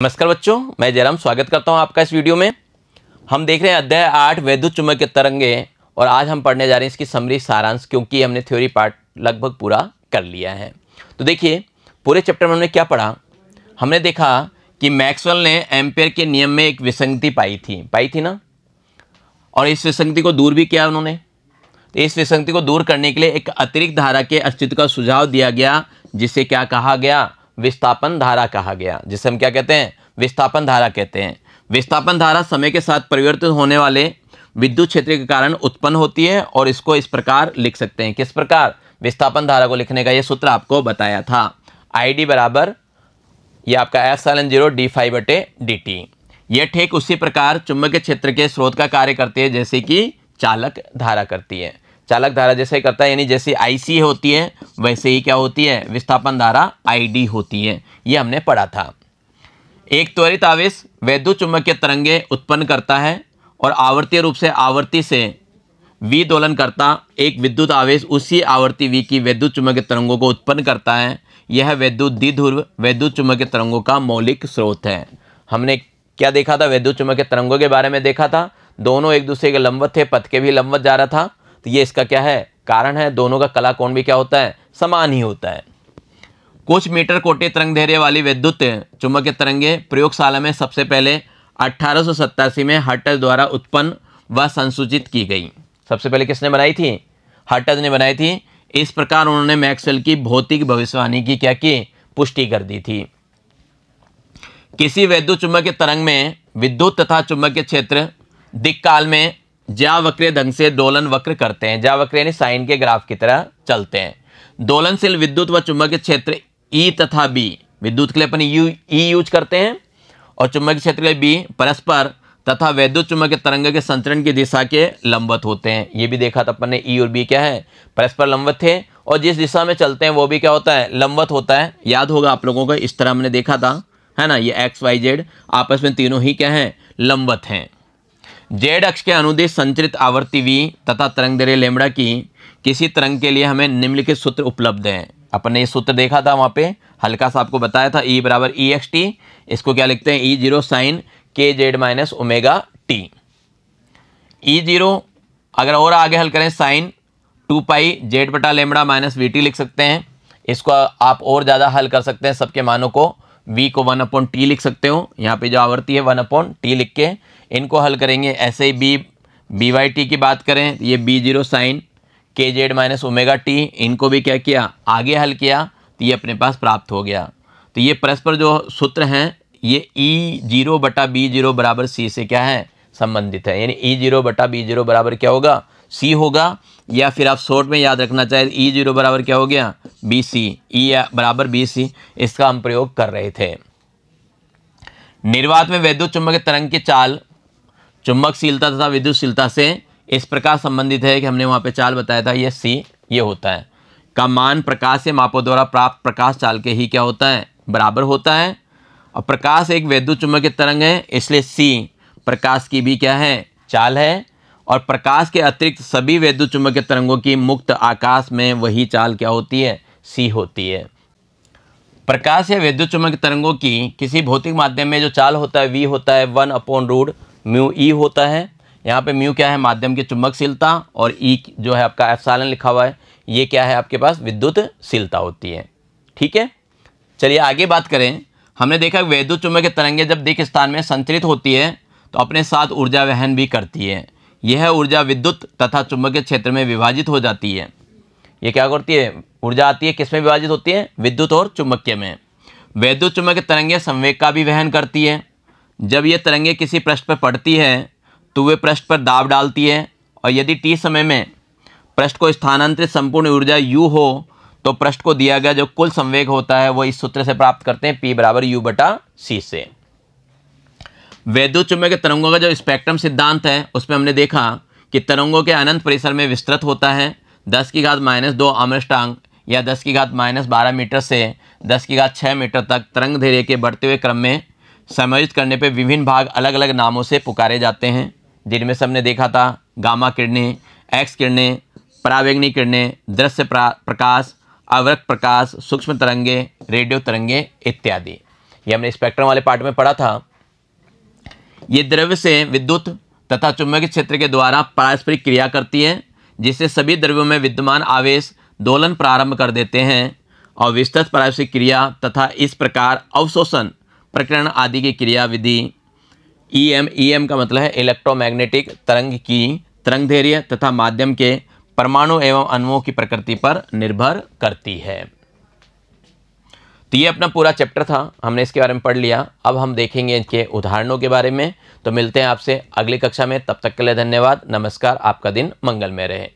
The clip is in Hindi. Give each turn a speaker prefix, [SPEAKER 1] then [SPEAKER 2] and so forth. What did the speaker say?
[SPEAKER 1] नमस्कार बच्चों, मैं जयराम स्वागत करता हूं आपका इस वीडियो में। हम देख रहे हैं अध्याय 8 वैद्युत चुम्बकीय तरंगे और आज हम पढ़ने जा रहे हैं इसकी समरी सारांश, क्योंकि हमने थ्योरी पार्ट लगभग पूरा कर लिया है। तो देखिए, पूरे चैप्टर में हमने क्या पढ़ा। हमने देखा कि मैक्सवेल ने एम्पेयर के नियम में एक विसंगति पाई थी ना, और इस विसंगति को दूर भी किया उन्होंने। तो इस विसंगति को दूर करने के लिए एक अतिरिक्त धारा के अस्तित्व का सुझाव दिया गया, जिसे क्या कहा गया, विस्थापन धारा कहा गया, जिसे हम क्या कहते हैं, विस्थापन धारा कहते हैं। विस्थापन धारा समय के साथ परिवर्तित होने वाले विद्युत क्षेत्र के कारण उत्पन्न होती है, और इसको इस प्रकार लिख सकते हैं। किस प्रकार? विस्थापन धारा को लिखने का ये सूत्र आपको बताया था, ID बराबर ये आपका ε0 d∅/dt। यह ठीक उसी प्रकार चुंबकीय क्षेत्र के स्रोत का कार्य करती है जैसे कि चालक धारा करती है। चालक धारा जैसे करता है, यानी जैसे IC होती है वैसे ही क्या होती है, विस्थापन धारा ID होती है। ये हमने पढ़ा था। एक त्वरित आवेश वैद्युत चुंबकीय तरंगे उत्पन्न करता है और आवर्तीय रूप से आवर्ती से V दोलन करता एक विद्युत आवेश उसी आवर्ती V की वैद्युत चुंबकीय तरंगों को उत्पन्न करता है। यह वैद्युत द्विध्रुव वैद्युत चुंबकीय तरंगों का मौलिक स्रोत है। हमने क्या देखा था, वैद्युत चुंबकीय तरंगों के बारे में देखा था। दोनों एक दूसरे के लंबवत थे, पथ के भी लंबवत जा रहा था। तो ये इसका क्या है, कारण है। दोनों का कला कोण भी क्या होता है, समान ही होता है। कुछ मीटर कोटि तरंग दैर्घ्य वाली विद्युत चुंबकीय तरंगे प्रयोगशाला में सबसे पहले 1887 में हर्ट्ज द्वारा उत्पन्न व संसूचित की गई। सबसे पहले किसने बनाई थी? हर्ट्ज ने बनाई थी। इस प्रकार उन्होंने मैक्सवेल की भौतिक भविष्यवाणी की क्या की, पुष्टि कर दी थी। किसी वैद्युत चुंबकीय तरंग में विद्युत तथा चुंबकीय क्षेत्र दिक्काल में ज्यावक्रीय ढंग से दोलन वक्र करते हैं। ज्यावक्रीय यानी साइन के ग्राफ की तरह चलते हैं। दोलनशील विद्युत व चुंबकीय क्षेत्र E तथा B, विद्युत के लिए अपन E यूज करते हैं और चुंबकीय क्षेत्र के लिए B परस्पर तथा वैद्युत चुंबकीय तरंग के संचरण की दिशा के लंबवत होते हैं। ये भी देखा था अपन ने, E और B क्या है, परस्पर लंबवत थे, और जिस दिशा में चलते हैं वो भी क्या होता है, लंबवत होता है। याद होगा आप लोगों को, इस तरह हमने देखा था, है ना। ये X Y Z आपस में तीनों ही क्या है, लंबवत हैं। Z अक्ष के अनुदिश संचरित आवर्ती V तथा तरंग दैर्घ्य लैम्ब्डा की किसी तरंग के लिए हमें निम्नलिखित सूत्र उपलब्ध हैं। अपन ने ये सूत्र देखा था, वहाँ पे हल्का सा आपको बताया था। E बराबर EXT, इसको क्या लिखते हैं, E0 sine KZ minus omega T। E0 अगर और आगे हल करें, साइन 2 पाई Z बटा लैम्ब्डा माइनस VT लिख सकते हैं। इसको आप और ज़्यादा हल कर सकते हैं, सबके मानों को, V को 1/T लिख सकते हो। यहाँ पे जो आवर्ती है 1/T लिख के इनको हल करेंगे। ऐसे ही B/T की बात करें, ये B0 sine KZ minus omega T, इनको भी क्या किया, आगे हल किया, तो ये अपने पास प्राप्त हो गया। तो ये परस्पर जो सूत्र हैं, ये E0 बटा B0 बराबर C से क्या है, संबंधित है। यानी E0 बटा B0 बराबर क्या होगा, C होगा। या फिर आप शॉर्ट में याद रखना चाहे, E0 बराबर क्या हो गया, BC, E बराबर BC, इसका हम प्रयोग कर रहे थे। निर्वात में वैद्युत चुंबकीय तरंग की चाल चुंबकशीलता तथा विद्युतशीलता से इस प्रकार संबंधित है कि हमने वहाँ पे चाल बताया था, ये C ये होता है का मान प्रकाश से मापों द्वारा प्राप्त प्रकाश चाल के ही क्या होता है, बराबर होता है। और प्रकाश एक वैद्युत चुंबकीय तरंग है, इसलिए C प्रकाश की भी क्या है, चाल है। और प्रकाश के अतिरिक्त सभी वैद्युत चुंबकीय तरंगों की मुक्त आकाश में वही चाल क्या होती है, C होती है। प्रकाश या वैद्युत चुंबकीय तरंगों की किसी भौतिक माध्यम में जो चाल होता है, V होता है 1/√μE होता है। यहाँ पे म्यू क्या है, माध्यम की चुंबकशीलता, और E जो है आपका एप्सिलॉन लिखा हुआ है, ये क्या है आपके पास, विद्युतशीलता होती है। ठीक है, चलिए आगे बात करें। हमने देखा वैद्युत चुंबकीय तरंगें जब दिक् स्थान में संचरित होती है तो अपने साथ ऊर्जा वहन भी करती है। यह ऊर्जा विद्युत तथा चुंबकीय क्षेत्र में विभाजित हो जाती है। ये क्या करती है, ऊर्जा आती है, किस में विभाजित होती है, विद्युत और चुंबकीय में। वैद्युत चुंबकीय तरंगें संवेग का भी वहन करती है। जब ये तरंगें किसी पृष्ठ पर पड़ती है तो वे पृष्ठ पर दाब डालती है, और यदि t समय में पृष्ठ को स्थानांतरित संपूर्ण ऊर्जा U हो तो पृष्ठ को दिया गया जो कुल संवेग होता है वो इस सूत्र से प्राप्त करते हैं, P बराबर U बटा C से। वैद्युत चुंबकीय तरंगों का जो स्पेक्ट्रम सिद्धांत है, उसमें हमने देखा कि तरंगों के अनंत परिसर में विस्तृत होता है। 10⁻² आम्रष्टांक या 10⁻12 मीटर से 10�6 मीटर तक तरंग दैर्घ्य के बढ़ते हुए क्रम में समायोजित करने पे विभिन्न भाग अलग अलग नामों से पुकारे जाते हैं, जिनमें से हमने देखा था गामा किरणें, एक्स किरणें, परावैंगनी किरणें, दृश्य प्रकाश, अवरक्त प्रकाश, सूक्ष्म तरंगे, रेडियो तरंगे इत्यादि। ये हमने स्पेक्ट्रम वाले पार्ट में पढ़ा था। ये द्रव्य से विद्युत तथा चुंबकीय क्षेत्र के द्वारा पारस्परिक क्रिया करती है, जिससे सभी द्रव्यों में विद्यमान आवेश दोलन प्रारंभ कर देते हैं और विस्तृत पारस्परिक क्रिया तथा इस प्रकार अवशोषण प्रकरण आदि की क्रिया विधि ईएम का मतलब है इलेक्ट्रोमैग्नेटिक तरंग की तरंगदैर्घ्य तथा माध्यम के परमाणु एवं अणुओं की प्रकृति पर निर्भर करती है। तो ये अपना पूरा चैप्टर था, हमने इसके बारे में पढ़ लिया। अब हम देखेंगे इनके उदाहरणों के बारे में। तो मिलते हैं आपसे अगली कक्षा में, तब तक के लिए धन्यवाद, नमस्कार, आपका दिन मंगलमय रहे।